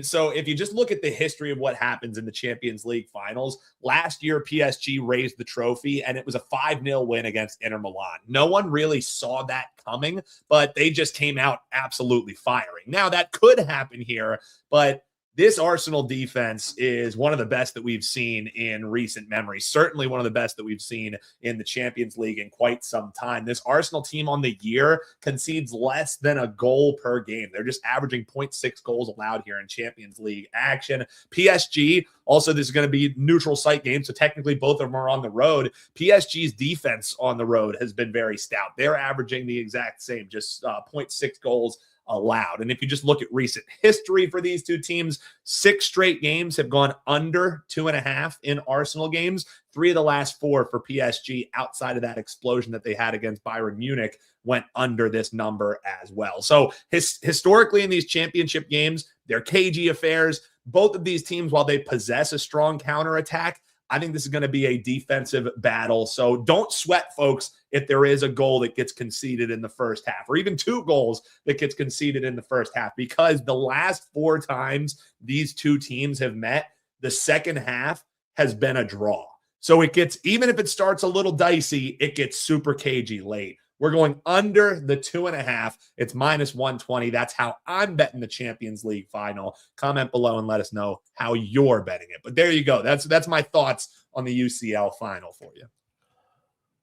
So if you just look at the history of what happens in the Champions League finals, last year PSG raised the trophy and it was a 5-0 win against Inter Milan. No one really saw that coming, but they just came out absolutely firing. Now that could happen here, but this Arsenal defense is one of the best that we've seen in recent memory. Certainly one of the best that we've seen in the Champions League in quite some time. This Arsenal team on the year concedes less than a goal per game. They're just averaging 0.6 goals allowed here in Champions League action. PSG, also this is going to be neutral site game, so technically both of them are on the road. PSG's defense on the road has been very stout. They're averaging the exact same, just 0.6 goals allowed. And if you just look at recent history for these two teams, 6 straight games have gone under 2.5 in Arsenal games. 3 of the last 4 for PSG, outside of that explosion that they had against Bayern Munich, went under this number as well. So historically in these championship games, they're cagey affairs. Both of these teams, while they possess a strong counterattack, I think this is going to be a defensive battle. So don't sweat, folks, if there is a goal that gets conceded in the first half, or even 2 goals that gets conceded in the first half, because the last 4 times these two teams have met, the second half has been a draw. So it gets, even if it starts a little dicey, it gets super cagey late. We're going under the 2.5. It's -120. That's how I'm betting the Champions League final. Comment below and let us know how you're betting it. But there you go. That's my thoughts on the UCL final for you.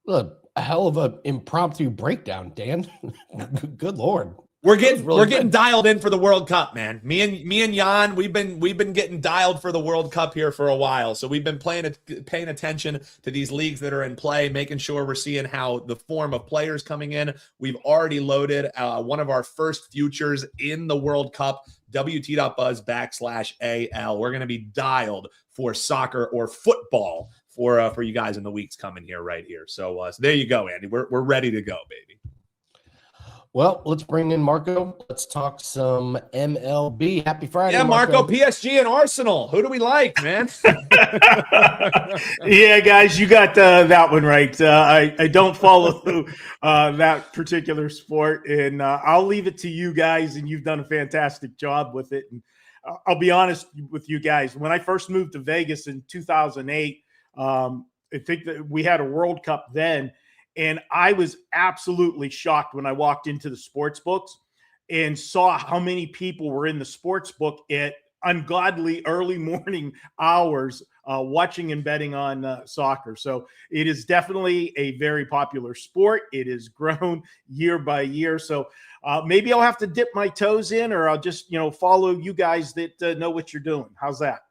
Look, a hell of an impromptu breakdown, Dan. Good Lord. We're getting dialed in for the World Cup, man. Me and Jan, we've been getting dialed for the World Cup here for a while. So we've been paying attention to these leagues that are in play, making sure we're seeing how the form of players coming in. We've already loaded one of our first futures in the World Cup, WT.buzz/AL. We're going to be dialed for soccer or football for you guys in the weeks coming here, right here. So there you go, Andy. We're ready to go, baby. Well, let's bring in Marco. Let's talk some MLB. Happy Friday, yeah, Marco. PSG and Arsenal. Who do we like, man? Yeah, guys, you got that one right. I don't follow that particular sport, and I'll leave it to you guys, and you've done a fantastic job with it. And I'll be honest with you guys. When I first moved to Vegas in 2008, I think that we had a World Cup then. And I was absolutely shocked when I walked into the sports books and saw how many people were in the sports book at ungodly early morning hours watching and betting on soccer. So it is definitely a very popular sport. It has grown year by year. So maybe I'll have to dip my toes in, or I'll just, follow you guys that know what you're doing. How's that?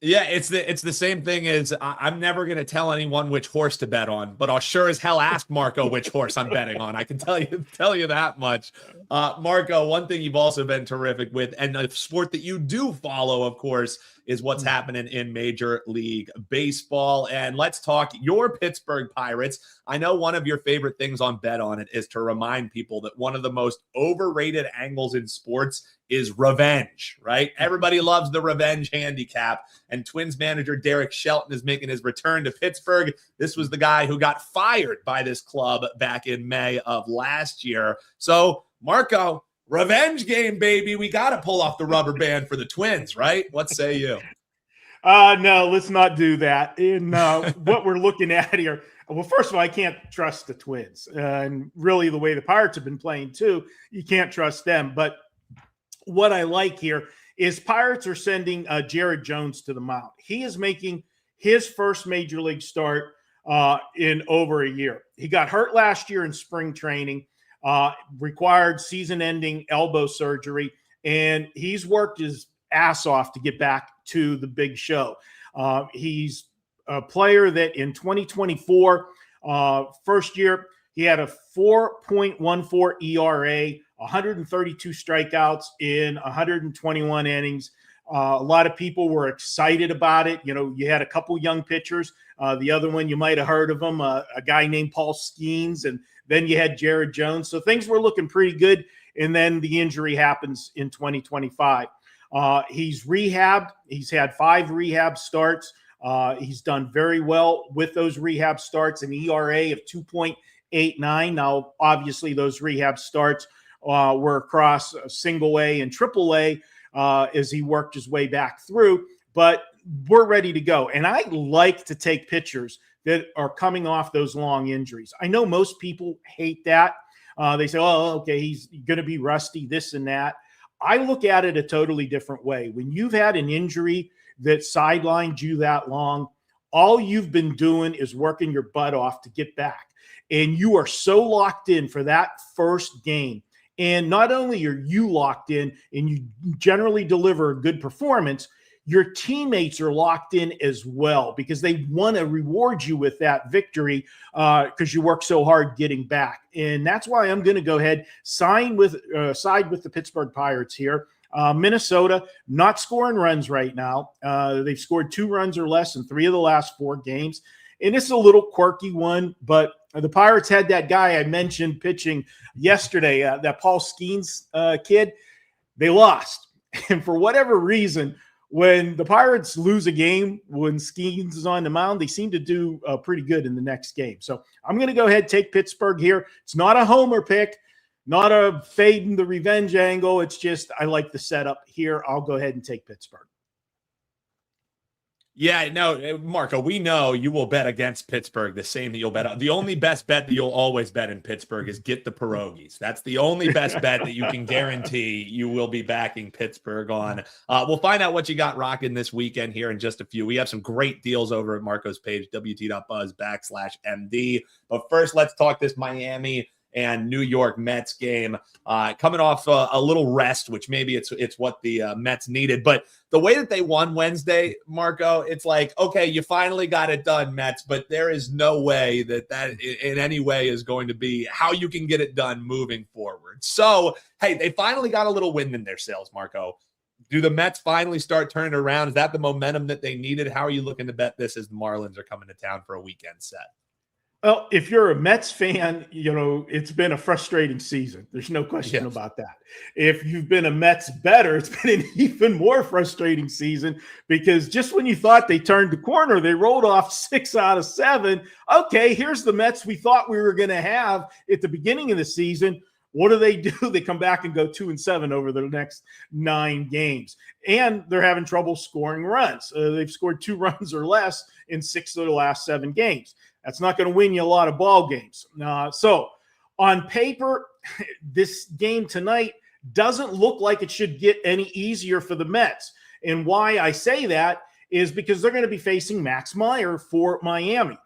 Yeah, it's the same thing as I'm never going to tell anyone which horse to bet on, but I'll sure as hell ask Marco which horse I'm betting on. I can tell you that much. Marco, one thing you've also been terrific with, and a sport that you do follow, of course, is what's happening in Major League Baseball. And let's talk your Pittsburgh Pirates. I know one of your favorite things on Bet On It is to remind people that one of the most overrated angles in sports is revenge, right? Everybody loves the revenge handicap, and Twins manager Derek Shelton is making his return to Pittsburgh. This was the guy who got fired by this club back in May of last year. So, Marco, revenge game, baby. We got to pull off the rubber band for the Twins, right? What say you? No, let's not do that. In what we're looking at here, well, first of all, I can't trust the Twins. And really the way the Pirates have been playing too, you can't trust them. But what I like here is Pirates are sending Jared Jones to the mound. He is making his first major league start in over a year. He got hurt last year in spring training, required season-ending elbow surgery, and he's worked his ass off to get back to the big show. He's a player that in 2024, first year, he had a 4.14 ERA, 132 strikeouts in 121 innings. A lot of people were excited about it. You know, you had a couple young pitchers. The other one, you might have heard of him, a guy named Paul Skeens, and then you had Jared Jones. So things were looking pretty good, and then the injury happens in 2025. He's rehabbed. He's had 5 rehab starts. He's done very well with those rehab starts, an ERA of 2.89. Now, obviously, those rehab starts were across single A and triple A as he worked his way back through, but we're ready to go. And I like to take pitchers that are coming off those long injuries. I know most people hate that. They say, oh, okay, he's going to be rusty, this and that. I look at it a totally different way. When you've had an injury that sidelined you that long, all you've been doing is working your butt off to get back. And you are so locked in for that first game. And not only are you locked in and you generally deliver a good performance, your teammates are locked in as well because they want to reward you with that victory because you work so hard getting back. And that's why I'm going to go ahead, side with the Pittsburgh Pirates here. Minnesota not scoring runs right now. They've scored 2 runs or less in 3 of the last 4 games. And it's a little quirky one, but the Pirates had that guy I mentioned pitching yesterday, that Paul Skeens kid. They lost. And for whatever reason, when the Pirates lose a game, when Skeens is on the mound, they seem to do pretty good in the next game. So I'm going to go ahead and take Pittsburgh here. It's not a homer pick, not a fading the revenge angle. It's just I like the setup here. I'll go ahead and take Pittsburgh. Yeah, no, Marco, we know you will bet against Pittsburgh the same that you'll bet on. The only best bet that you'll always bet in Pittsburgh is get the pierogies. That's the only best bet that you can guarantee you will be backing Pittsburgh on. We'll find out what you got rocking this weekend here in just a few. We have some great deals over at Marco's page, wt.buzz/MD. But first, let's talk this Miami and New York Mets game, coming off a little rest, which maybe it's what the Mets needed. But the way that they won Wednesday, Marco, it's like, okay, you finally got it done, Mets, but there is no way that in any way is going to be how you can get it done moving forward. So, hey, they finally got a little wind in their sails, Marco. Do the Mets finally start turning around? Is that the momentum that they needed? How are you looking to bet this as the Marlins are coming to town for a weekend set? Well, if you're a Mets fan, you know, it's been a frustrating season. There's no question about that. If you've been a Mets bettor, it's been an even more frustrating season because just when you thought they turned the corner, they rolled off 6 out of 7. Okay, here's the Mets we thought we were going to have at the beginning of the season. What do? They come back and go 2-7 over the next 9 games. And they're having trouble scoring runs. They've scored 2 runs or less in 6 of the last 7 games. That's not going to win you a lot of ball games. So on paper, this game tonight doesn't look like it should get any easier for the Mets. And why I say that is because they're going to be facing Max Meyer for Miami.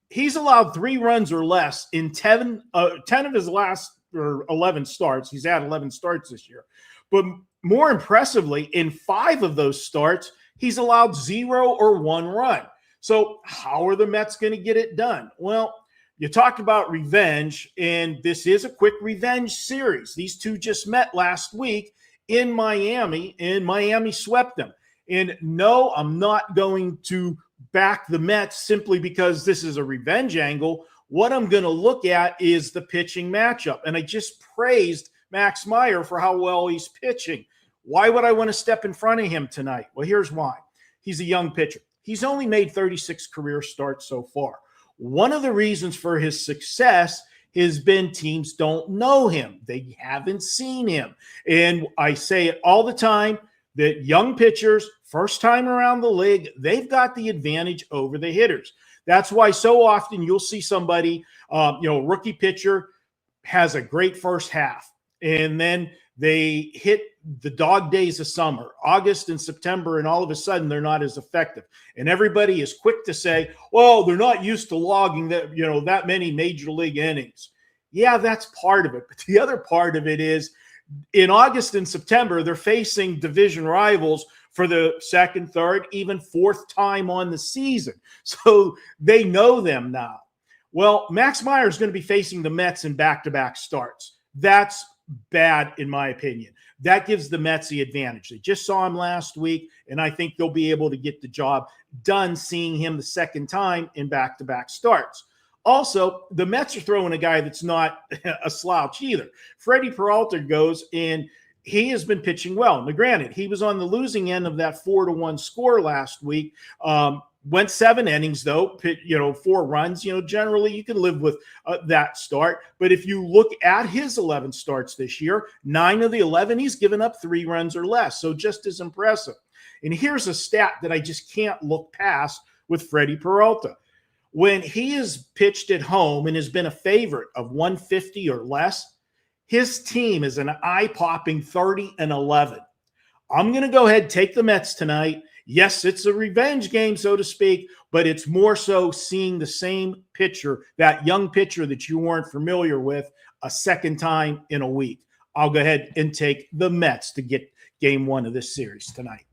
He's allowed 3 runs or less in 10 of his last 11 starts. He's had 11 starts this year. But more impressively, in 5 of those starts, he's allowed 0 or 1 run. So how are the Mets going to get it done? Well, you talked about revenge, and this is a quick revenge series. These two just met last week in Miami, and Miami swept them. And no, I'm not going to back the Mets simply because this is a revenge angle. What I'm going to look at is the pitching matchup. And I just praised Max Meyer for how well he's pitching. Why would I want to step in front of him tonight? Well, here's why. He's a young pitcher. He's only made 36 career starts so far. One of the reasons for his success has been teams don't know him. They haven't seen him. And I say it all the time that young pitchers, first time around the league, they've got the advantage over the hitters. That's why so often you'll see somebody, rookie pitcher has a great first half, and then they hit the dog days of summer, August and September, and all of a sudden they're not as effective. And everybody is quick to say, well, they're not used to logging that many major league innings. Yeah, that's part of it. But the other part of it is in August and September, they're facing division rivals for the second, third, even fourth time on the season. So they know them now. Well, Max Meyer is going to be facing the Mets in back-to-back starts. That's bad, in my opinion. That gives the Mets the advantage. They just saw him last week, and I think they'll be able to get the job done seeing him the second time in back-to-back starts. Also, the Mets are throwing a guy that's not a slouch either. Freddie Peralta goes, and he has been pitching well. Now, granted, he was on the losing end of that 4-1 score last week. Went 7 innings, though, 4 runs. Generally you can live with that start. But if you look at his 11 starts this year, 9 of the 11, he's given up 3 runs or less. So just as impressive. And here's a stat that I just can't look past with Freddie Peralta. When he is pitched at home and has been a favorite of 150 or less, his team is an eye-popping 30-11. I'm going to go ahead and take the Mets tonight. Yes, it's a revenge game, so to speak, but it's more so seeing the same pitcher, that young pitcher that you weren't familiar with, a second time in a week. I'll go ahead and take the Mets to get game 1 of this series tonight.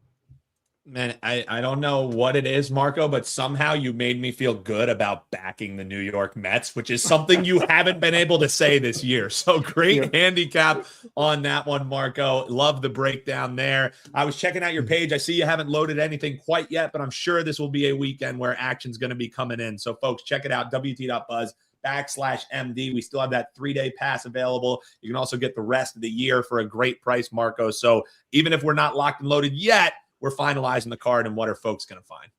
Man, I don't know what it is, Marco, but somehow you made me feel good about backing the New York Mets, which is something you haven't been able to say this year. So great handicap on that one, Marco. Love the breakdown there. I was checking out your page. I see you haven't loaded anything quite yet, but I'm sure this will be a weekend where action's going to be coming in. So folks, check it out, WT.buzz/MD. We still have that 3-day pass available. You can also get the rest of the year for a great price, Marco. So even if we're not locked and loaded yet, we're finalizing the card, and what are folks going to find?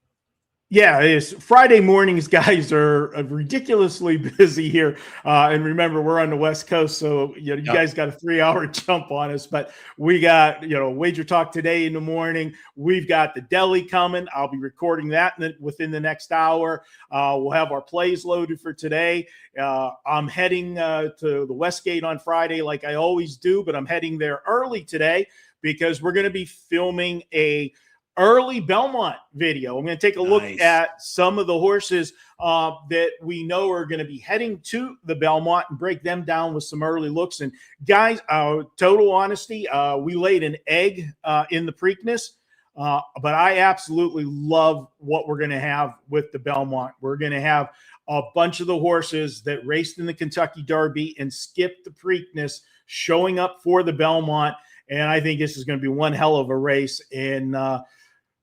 Yeah, it's Friday mornings, guys are ridiculously busy here. And remember, we're on the West Coast, so you guys got a 3-hour jump on us. But we got, WagerTalk Today in the morning. We've got the deli coming. I'll be recording that within the next hour. We'll have our plays loaded for today. I'm heading to the Westgate on Friday like I always do, but I'm heading there early today because we're going to be filming a early Belmont video. I'm going to take a look at some of the horses that we know are going to be heading to the Belmont and break them down with some early looks. And guys, total honesty, we laid an egg in the Preakness, but I absolutely love what we're going to have with the Belmont. We're going to have a bunch of the horses that raced in the Kentucky Derby and skipped the Preakness showing up for the Belmont. And I think this is going to be one hell of a race. And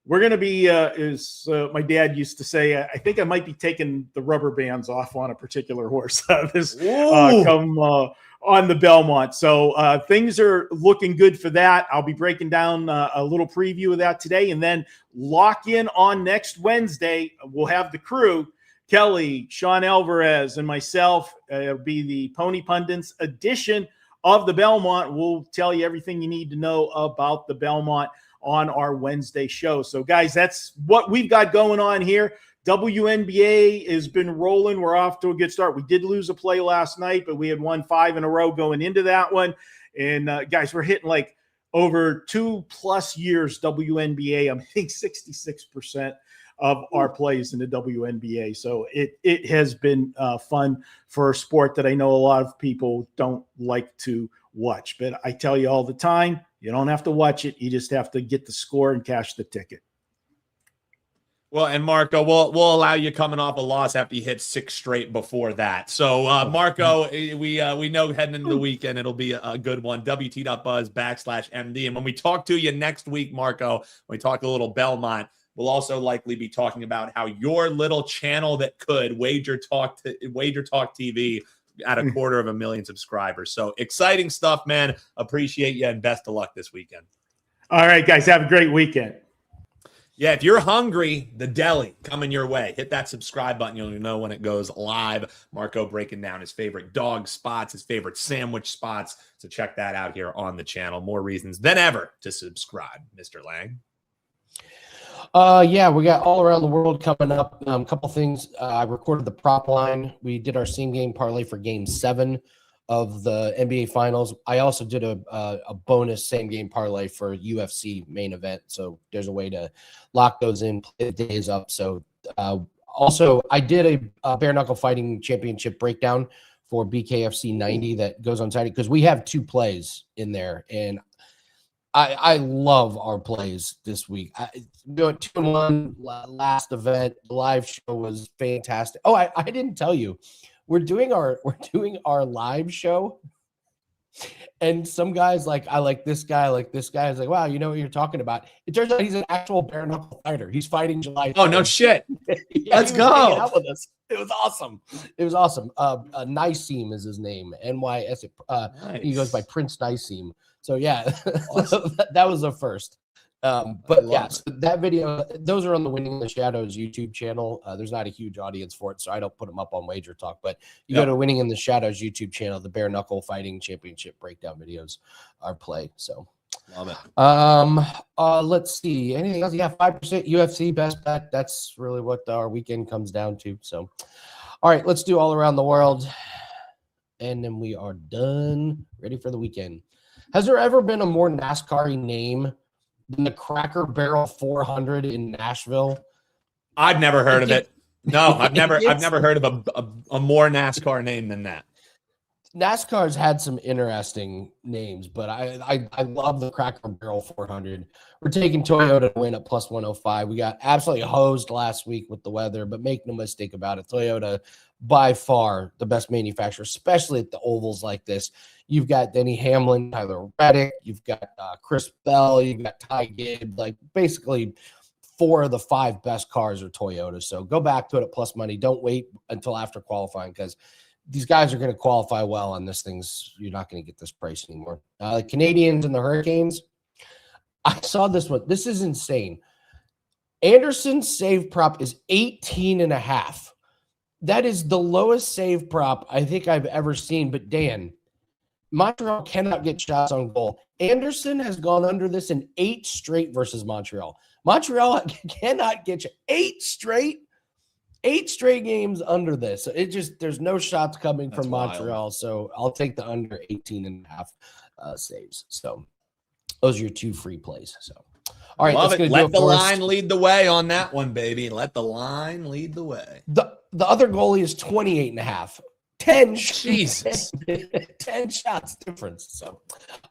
we're going to be, as my dad used to say, I think I might be taking the rubber bands off on a particular horse on the Belmont. So things are looking good for that. I'll be breaking down a little preview of that today. And then lock in on next Wednesday. We'll have the crew, Kelly, Sean Alvarez, and myself. It'll be the Pony Pundits edition of the Belmont. We'll tell you everything you need to know about the Belmont on our Wednesday show. So guys, that's what we've got going on here. WNBA has been rolling. We're off to a good start. We did lose a play last night, but we had won 5 in a row going into that one. And guys, we're hitting like over 2+ years WNBA. I'm hitting 66% of our plays in the WNBA. So it has been fun for a sport that I know a lot of people don't like to watch. But I tell you all the time, you don't have to watch it. You just have to get the score and cash the ticket. Well, and Marco, we'll allow you coming off a loss after you hit 6 straight before that. So, Marco, we know heading into the weekend it'll be a good one. WT.buzz/MD. And when we talk to you next week, Marco, when we talk a little Belmont, we'll also likely be talking about how your little channel that could WagerTalk TV at 250,000 subscribers. So exciting stuff, man. Appreciate you and best of luck this weekend. All right, guys, have a great weekend. Yeah, if you're hungry, the deli coming your way. Hit that subscribe button. You'll know when it goes live. Marco breaking down his favorite dog spots, his favorite sandwich spots. So check that out here on the channel. More reasons than ever to subscribe, Mr. Lang. Yeah, we got all around the world coming up. A couple things. I recorded the prop line. We did our same game parlay for Game 7 of the NBA Finals. I also did a bonus same game parlay for UFC main event. So there's a way to lock those in, play the days up. So also, I did a bare knuckle fighting championship breakdown for BKFC 90 that goes on Saturday because we have 2 plays in there, and I love our plays this week. Doing 2-1 last event. The live show was fantastic. Oh, I didn't tell you. We're doing our live show, and some guys like, I like this guy, like this guy is like, wow, you know what you're talking about. It turns out he's an actual bare knuckle fighter. He's fighting July 3rd. Oh, no shit. Yeah, Let's go. Out with us. It was awesome. It was awesome. Niceem is his name. NYS. Nice. He goes by Prince Niceem. So yeah, awesome. that was the first. But yeah, so that video, those are on the Winning in the Shadows YouTube channel. There's not a huge audience for it, so I don't put them up on WagerTalk. But you go to Winning in the Shadows YouTube channel, the bare knuckle fighting championship breakdown videos are play. So love it. Let's see. Anything else? Yeah, 5% UFC best bet. That's really what our weekend comes down to. So, all right, let's do all around the world, and then we are done. Ready for the weekend. Has there ever been a more NASCAR-y name than the Cracker Barrel 400 in Nashville? I've never heard of it. No, I've never heard of a more NASCAR name than that. NASCAR's had some interesting names, but I love the Cracker Barrel 400. We're taking Toyota to win at plus 105. We got absolutely hosed last week with the weather, but make no mistake about it, Toyota by far the best manufacturer, especially at the ovals like this. You've got Denny Hamlin, Tyler Reddick, you've got Chris Bell, you've got Ty Gibb. Like basically 4 of the 5 best cars are Toyota. So go back to it at plus money. Don't wait until after qualifying because these guys are going to qualify well on this thing's. You're not going to get this price anymore. The Canadians and the Hurricanes. I saw this one. This is insane. Anderson's save prop is 18.5. That is the lowest save prop I think I've ever seen. But Dan, Montreal cannot get shots on goal. Anderson has gone under this in 8 straight versus Montreal. Montreal cannot get 8 straight games under this. It just, there's no shots coming from Montreal. Wild. So I'll take the under 18.5 saves. So those are your 2 free plays. So, all right. Love it. Let the line lead the way on that one, baby. Let the line lead the way. The other goalie is 28.5. 10 Jesus. 10 shots difference. So,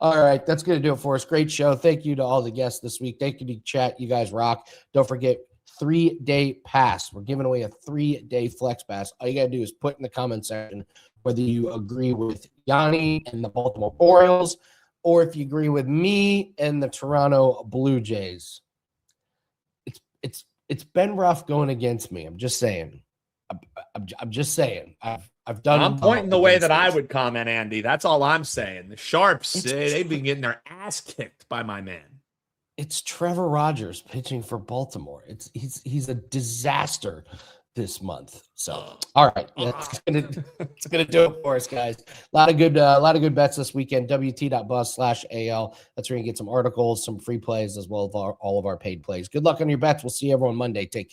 all right, that's going to do it for us. Great show. Thank you to all the guests this week. Thank you to chat. You guys rock. Don't forget 3-day pass. We're giving away a 3-day flex pass. All you got to do is put in the comment section whether you agree with Gianni and the Baltimore Orioles or if you agree with me and the Toronto Blue Jays. It's been rough going against me. I'm just saying. I'm just saying. I've done. I'm pointing the way that I would comment, Andy. That's all I'm saying. The Sharps, they've been getting their ass kicked by my man. It's Trevor Rogers pitching for Baltimore. He's a disaster this month. So, all right, it's gonna do it for us, guys. A lot of good bets this weekend. WT.buzz/AL. That's where you can get some articles, some free plays, as well as all of our paid plays. Good luck on your bets. We'll see everyone Monday. Take care.